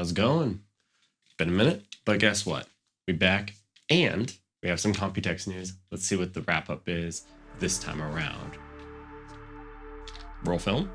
How's it going? Been a minute, but guess what? We back and we have some Computex news. Let's see what the wrap up is this time around. Roll film?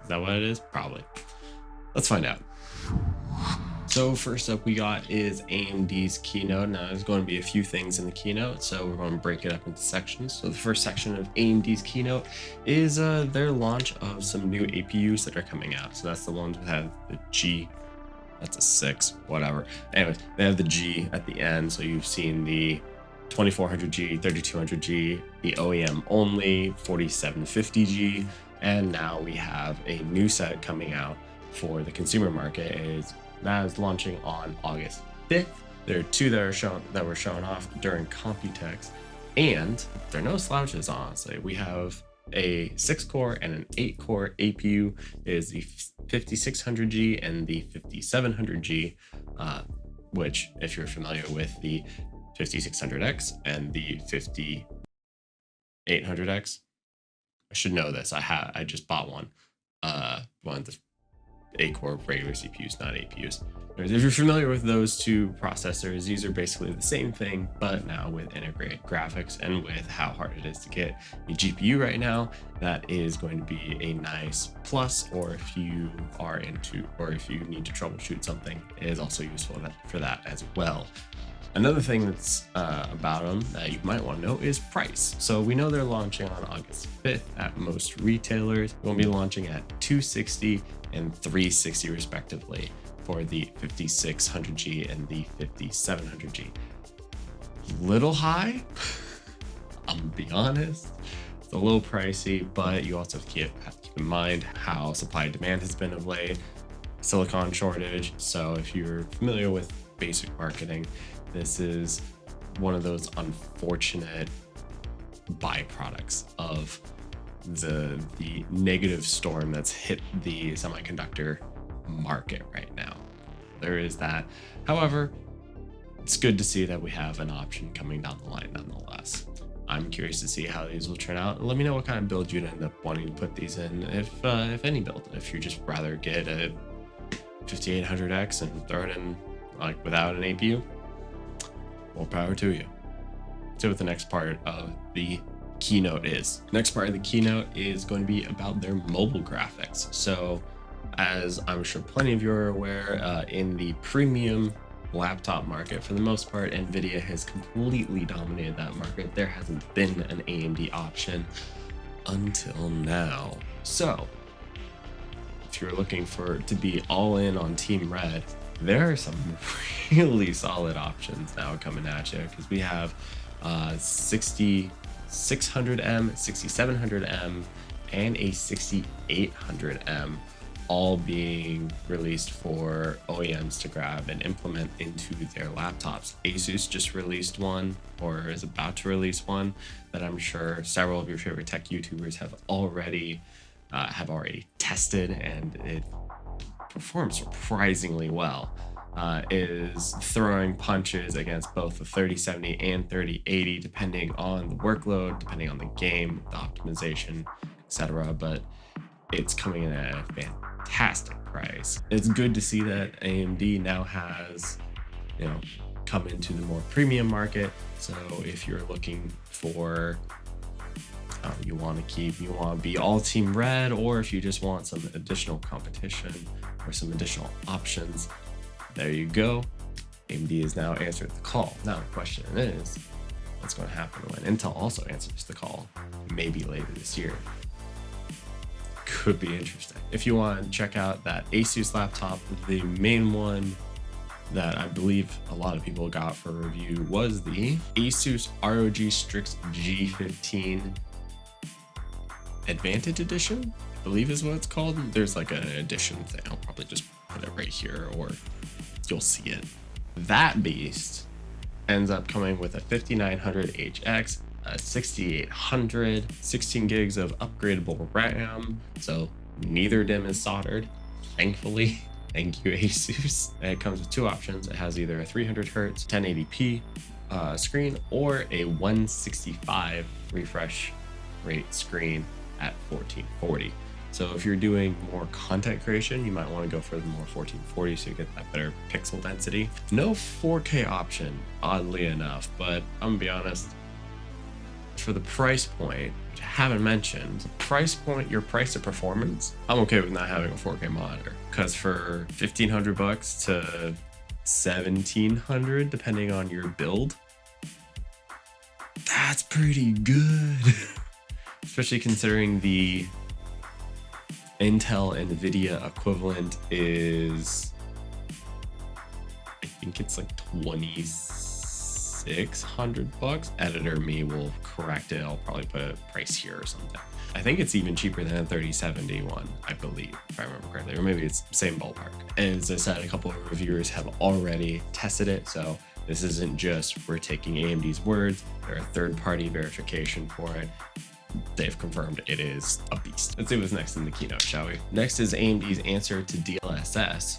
Is that what it is? Probably. Let's find out. So first up we got is AMD's keynote. Now there's going to be a few things in the keynote, so we're going to break it up into sections. So the first section of AMD's keynote is their launch of some new APUs that are coming out. So that's the ones that have the G. That's a 6, whatever. Anyways, they have the G at the end. So you've seen the 2400G, 3200G, the OEM only, 4750G, and now we have a new set coming out for the consumer market. That is launching on August 5th. There are two that were shown off during Computex, and they're no slouches, honestly. We have a 6-core and an 8-core APU. Is the 5600G and the 5700G, which, if you're familiar with the 5600X and the 5800X, I should know this. I just bought one. One of the 8-core regular CPUs, not APUs. If you're familiar with those two processors, these are basically the same thing, but now with integrated graphics and with how hard it is to get a GPU right now, that is going to be a nice plus. Or if you need to troubleshoot something, it is also useful for that as well. Another thing that's about them that you might want to know is price. So we know they're launching on August 5th at most retailers. We'll be launching at $260 and $360 respectively for the 5600G and the 5700G. Little high, I'm gonna be honest. It's a little pricey, but you also have to keep in mind how supply and demand has been of late, silicon shortage. So if you're familiar with basic marketing, this is one of those unfortunate byproducts of the negative storm that's hit the semiconductor market right now. There is that. However, it's good to see that we have an option coming down the line nonetheless. I'm curious to see how these will turn out. Let me know what kind of build you'd end up wanting to put these in, if any build. If you just rather get a 5800X and throw it in like without an APU, more power to you. So what the next part of the keynote is. Next part of the keynote is going to be about their mobile graphics. So as I'm sure plenty of you are aware, in the premium laptop market, for the most part, NVIDIA has completely dominated that market. There hasn't been an AMD option until now. So if you're looking to be all in on Team Red, there are some really solid options now coming at you, because we have 6600M, 6700M, and a 6800M all being released for OEMs to grab and implement into their laptops. Asus just released one, or is about to release one, that I'm sure several of your favorite tech YouTubers have already tested, and it performs surprisingly well. Is throwing punches against both the 3070 and 3080, depending on the workload, depending on the game, the optimization, etc. But it's coming in at a fantastic price. It's good to see that AMD now has, come into the more premium market. So if you're looking for, you want to be all Team Red, or if you just want some additional competition or some additional options, there you go. AMD has now answered the call. Now the question is, what's going to happen when Intel also answers the call, maybe later this year? Could be interesting. If you want to check out that Asus laptop, the main one that I believe a lot of people got for review was the Asus ROG Strix G15 Advantage Edition, I believe is what it's called. There's like an edition thing. I'll probably just put it right here, or you'll see it. That beast ends up coming with a 5900HX, a 6800, 16 gigs of upgradable RAM. So neither DIMM is soldered, thankfully. Thank you, Asus. And it comes with two options. It has either a 300 Hertz 1080p screen, or a 165 refresh rate screen at 1440. So if you're doing more content creation, you might want to go for the more 1440 so you get that better pixel density. No 4K option, oddly enough, but I'm gonna be honest, for the price point, which I haven't mentioned, price point, your price to performance, I'm okay with not having a 4K monitor, because for $1,500 to $1,700, depending on your build, that's pretty good. Especially considering the Intel NVIDIA equivalent is, I think it's like $2,600. Editor me will correct it. I'll probably put a price here or something. I think it's even cheaper than a 3070 one, I believe, if I remember correctly, or maybe it's the same ballpark. As I said, a couple of reviewers have already tested it, so this isn't just we're taking AMD's words. There are third-party verification for it. They've confirmed it is a beast. Let's see what's next in the keynote, shall we? Next is AMD's answer to DLSS,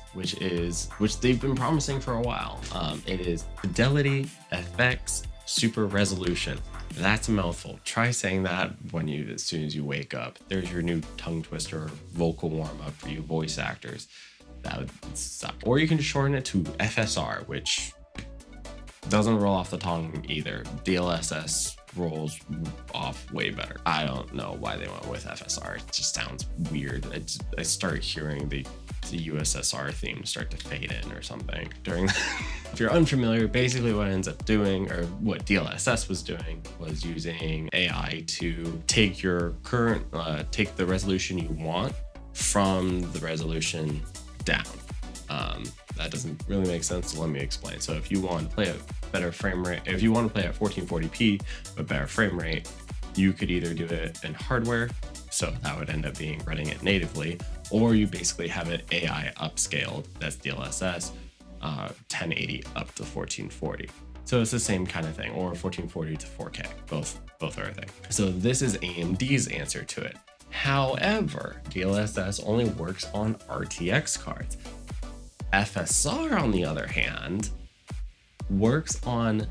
which they've been promising for a while. It is Fidelity FX Super Resolution. That's a mouthful. Try saying that as soon as you wake up. There's your new tongue twister, vocal warm-up for you voice actors. That would suck. Or you can just shorten it to FSR, which doesn't roll off the tongue either. DLSS rolls off way better. I don't know why they went with FSR. It just sounds weird. I start hearing the USSR theme start to fade in or something during that. If you're unfamiliar, basically what it ends up doing, or what DLSS was doing, was using AI to take your current, take the resolution you want from the resolution down. That doesn't really make sense, so let me explain. So if you want to play at better frame rate, if you want to play at 1440p but better frame rate, you could either do it in hardware, so that would end up being running it natively, or you basically have it AI upscaled, that's DLSS, 1080 up to 1440. So it's the same kind of thing, or 1440 to 4K, both are a thing. So this is AMD's answer to it. However, DLSS only works on RTX cards. FSR, on the other hand, works on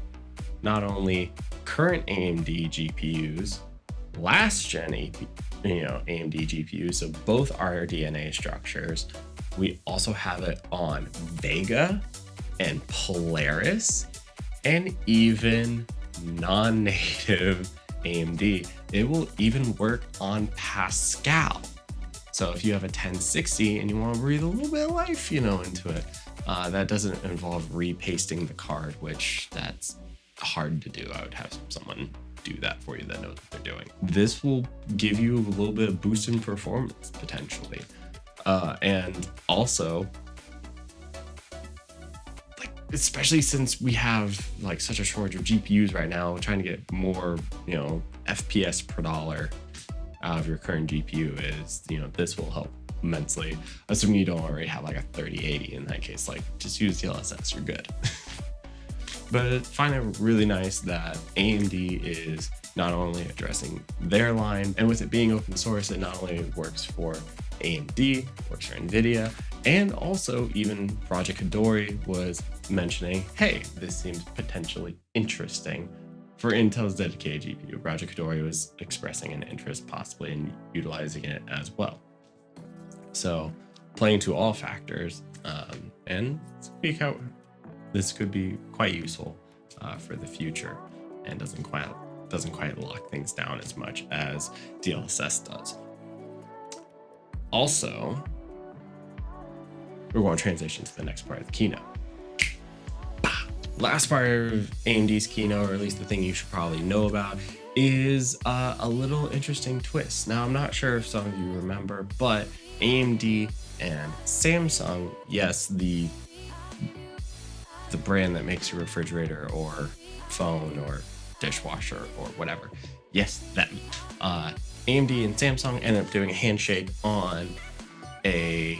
not only current AMD GPUs, last gen AMD GPUs, so both RDNA structures. We also have it on Vega and Polaris, and even non-native AMD. It will even work on Pascal. So if you have a 1060 and you want to breathe a little bit of life, into it, that doesn't involve repasting the card, which that's hard to do. I would have someone do that for you that knows what they're doing. This will give you a little bit of boost in performance potentially. And also, especially since we have such a shortage of GPUs right now, trying to get more, FPS per dollar out of your current GPU is, this will help immensely. Assuming you don't already have a 3080. In that case, just use DLSS, you're good. But I find it really nice that AMD is not only addressing their line, and with it being open source, it not only works for AMD, works for NVIDIA, and also even Project Kadori was mentioning, hey, this seems potentially interesting for Intel's dedicated GPU. Project Kadori was expressing an interest possibly in utilizing it as well. So playing to all factors, and speak out, this could be quite useful for the future, and doesn't quite lock things down as much as DLSS does. Also, we're going to transition to the next part of the keynote. Last part of AMD's keynote, or at least the thing you should probably know about, is a little interesting twist. Now, I'm not sure if some of you remember, but AMD and Samsung, yes, the brand that makes your refrigerator or phone or dishwasher or whatever, yes, them. AMD and Samsung ended up doing a handshake on a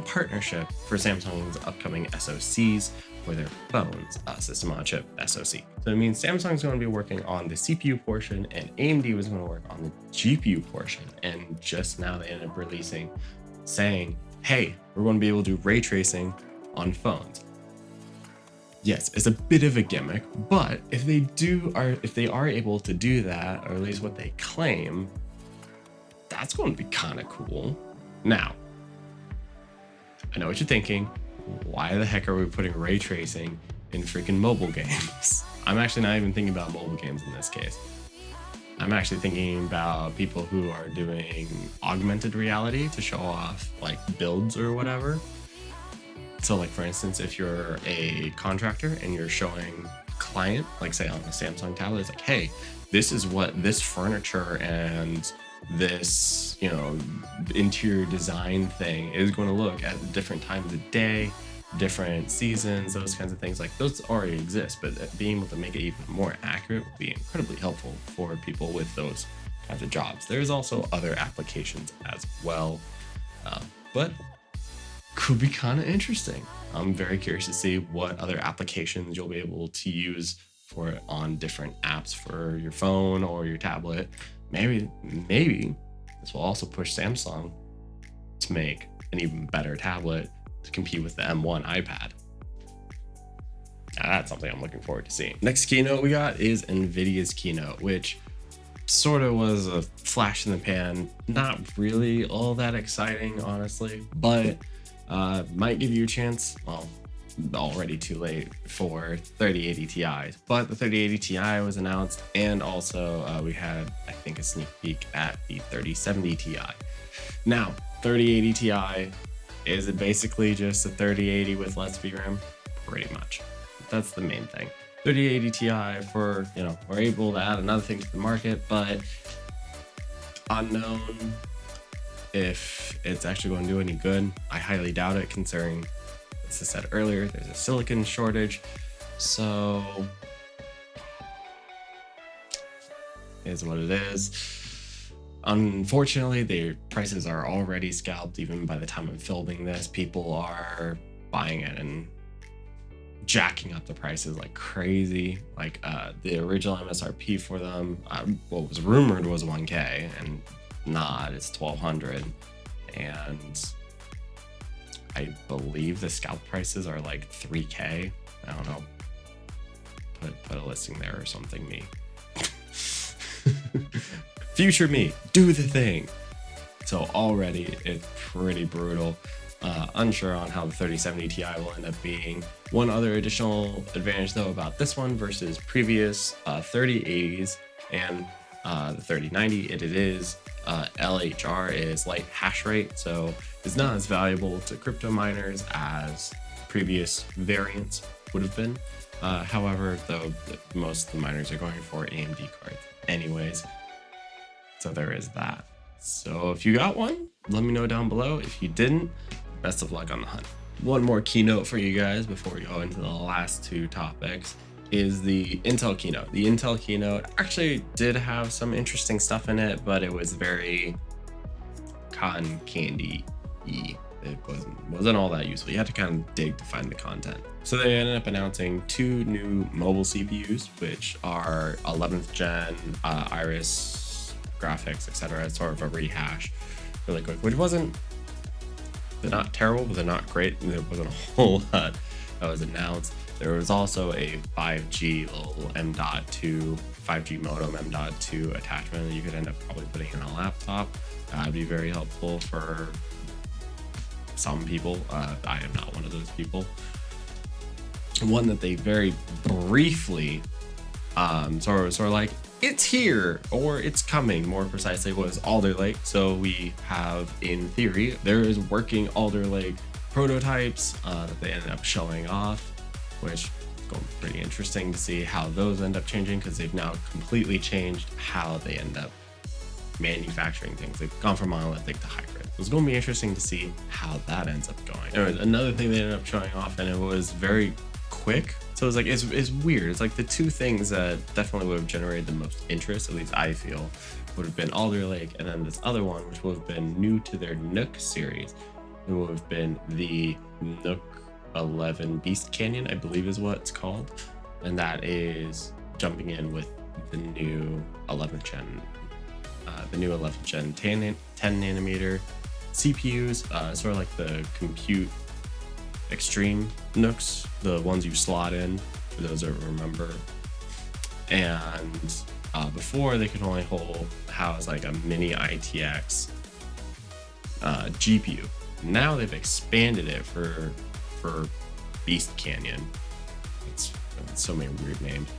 partnership for Samsung's upcoming SoCs for their phones, system on chip SoC. So it means Samsung's going to be working on the CPU portion and AMD was going to work on the GPU portion. And just now they ended up saying, hey, we're going to be able to do ray tracing on phones. Yes, it's a bit of a gimmick, but if they are able to do that, or at least what they claim, that's going to be kind of cool. Now, I know what you're thinking. Why the heck are we putting ray tracing in freaking mobile games? I'm actually not even thinking about mobile games in this case. I'm actually thinking about people who are doing augmented reality to show off like builds or whatever. So like, for instance, if you're a contractor and you're showing a client, like say on a Samsung tablet, it's like, hey, this is what this furniture and this, you know, interior design thing is going to look at different times of day, different seasons, those kinds of things. Like those already exist, but being able to make it even more accurate would be incredibly helpful for people with those kinds of jobs. There's also other applications as well, but could be kind of interesting. I'm very curious to see what other applications you'll be able to use for it on different apps for your phone or your tablet. Maybe this will also push Samsung to make an even better tablet to compete with the M1 iPad. Now, that's something I'm looking forward to seeing. Next keynote we got is NVIDIA's keynote, which sort of was a flash in the pan. Not really all that exciting, honestly, but might give you a chance. Well, already too late for 3080 Ti's, but the 3080 Ti was announced, and also we had, I think, a sneak peek at the 3070 Ti. Now, 3080 Ti, is it basically just a 3080 with less VRAM? Pretty much. That's the main thing. 3080 Ti for, you know, we're able to add another thing to the market, but unknown if it's actually going to do any good. I highly doubt it, considering, as I said earlier, there's a silicon shortage. So is what it is. Unfortunately, the prices are already scalped. Even by the time I'm filming this, people are buying it and jacking up the prices like crazy. Like the original MSRP for them, what was rumored was 1K, and not, it's 1,200. And I believe the scalp prices are like 3K. I don't know. Put a listing there or something, me. Future me, do the thing. So already it's pretty brutal. Unsure on how the 3070 Ti will end up being. One other additional advantage though about this one versus previous 3080s and the 3090, it is LHR is light hash rate, so it's not as valuable to crypto miners as previous variants would have been. However, though, most of the miners are going for AMD cards anyways, so there is that. So if you got one, let me know down below. If you didn't, best of luck on the hunt. One more keynote for you guys before we go into the last two topics is the Intel keynote. The Intel keynote actually did have some interesting stuff in it, but it was very cotton candy-y. It wasn't all that useful. You had to kind of dig to find the content. So they ended up announcing two new mobile CPUs, which are 11th gen Iris graphics, etc. It's sort of a rehash really quick, which they're not terrible, but they're not great. There wasn't a whole lot that was announced. There was also a 5G little M.2 5G modem M.2 attachment that you could end up probably putting in a laptop. That'd be very helpful for some people. I am not one of those people. One that they very briefly sort of like, it's here or it's coming, more precisely, was Alder Lake. So we have, in theory, there is working Alder Lake prototypes that they ended up showing off, which is going to be pretty interesting to see how those end up changing, because they've now completely changed how they end up manufacturing things. They've gone from monolithic to hybrid. It's going to be interesting to see how that ends up going. Anyways, another thing they ended up showing off, and it was very quick. So it's like, it's weird. It's like the two things that definitely would have generated the most interest, at least I feel, would have been Alder Lake, and then this other one, which would have been new to their Nook series. It would have been the Nook 11 Beast Canyon, I believe is what it's called. And that is jumping in with the new 11th gen, 10 nanometer CPUs, sort of like the Compute Extreme Nooks, the ones you slot in, for those that remember. And Before they could only house like a mini ITX GPU. Now they've expanded it for Beast Canyon. It's so many weird names.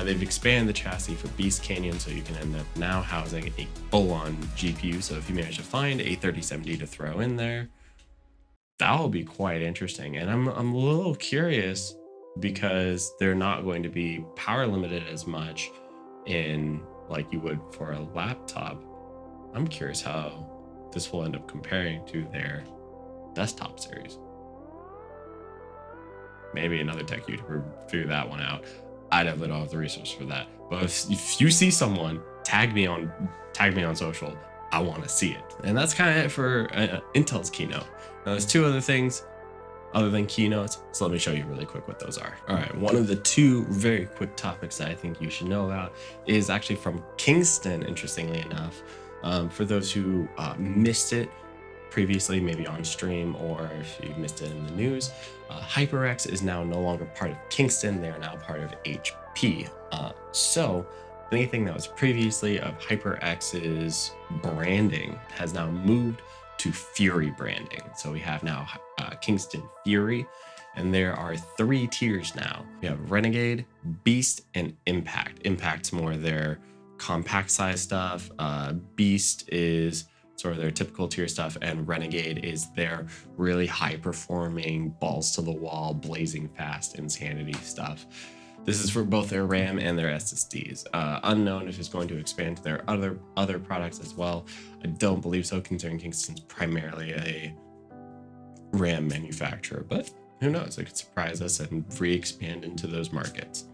They've expanded the chassis for Beast Canyon, so you can end up now housing a full-on GPU. So if you manage to find a 3070 to throw in there, that will be quite interesting. And I'm a little curious because they're not going to be power limited as much in like you would for a laptop. I'm curious how this will end up comparing to their desktop series. Maybe another tech YouTuber figure that one out. I definitely don't have the resources for that. But if you see someone, tag me on social. I want to see it. And that's kind of it for Intel's keynote. Now there's two other things other than keynotes, so let me show you really quick what those are. All right, one of the two very quick topics that I think you should know about is actually from Kingston, interestingly enough. For those who missed it previously, maybe on stream, or if you missed it in the news, HyperX is now no longer part of Kingston. They are now part of HP. So anything that was previously of HyperX's branding has now moved to Fury branding. So we have now Kingston Fury, and there are 3 tiers now. We have Renegade, Beast, and Impact. Impact's more their compact size stuff. Beast is sort of their typical tier stuff, and Renegade is their really high performing, balls to the wall, blazing fast insanity stuff. This is for both their RAM and their SSDs. Unknown if it's going to expand to their other products as well. I don't believe so, considering Kingston's primarily a RAM manufacturer, but who knows? It could surprise us and re-expand into those markets.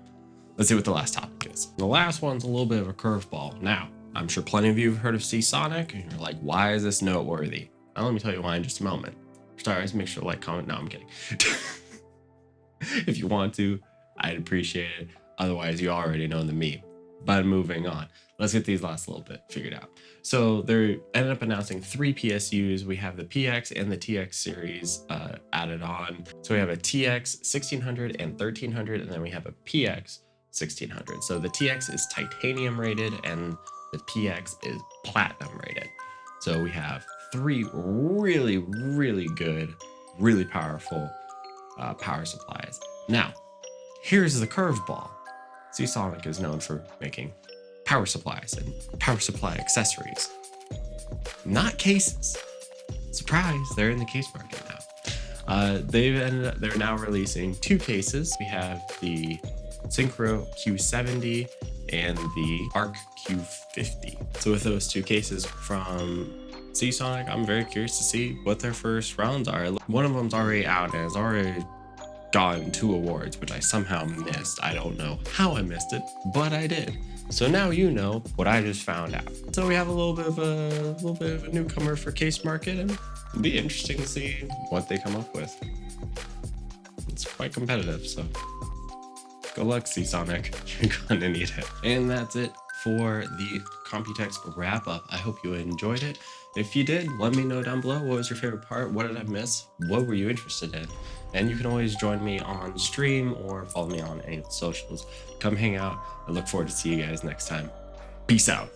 Let's see what the last topic is. The last one's a little bit of a curveball. Now, I'm sure plenty of you have heard of Seasonic, and you're like, why is this noteworthy? Now, let me tell you why in just a moment. Stars, make sure to like, comment. No, I'm kidding. If you want to, I'd appreciate it. Otherwise, you already know the meme. But moving on, let's get these last little bit figured out. So they ended up announcing 3 PSUs. We have the PX and the TX series added on. So we have a TX 1600 and 1300, and then we have a PX 1600. So the TX is titanium rated and the PX is platinum rated. So we have 3 really, really good, really powerful power supplies. Now, here's the curveball. Seasonic is known for making power supplies and power supply accessories, not cases. Surprise, they're in the case market now. They're now releasing 2 cases. We have the Synchro Q70 and the Arc Q50. So with those 2 cases from Seasonic, I'm very curious to see what their first rounds are. One of them's already out and has already gotten 2 awards, which I somehow missed. I don't know how I missed it, but I did. So now you know what I just found out. So we have a little bit of a newcomer for case market, and it'll be interesting to see what they come up with. It's quite competitive, so good luck, Seasonic. You're gonna need it. And that's it for the Computex wrap up. I hope you enjoyed it. If you did, let me know down below. What was your favorite part? What did I miss? What were you interested in? And you can always join me on stream or follow me on any of the socials. Come hang out. I look forward to see you guys next time. Peace out.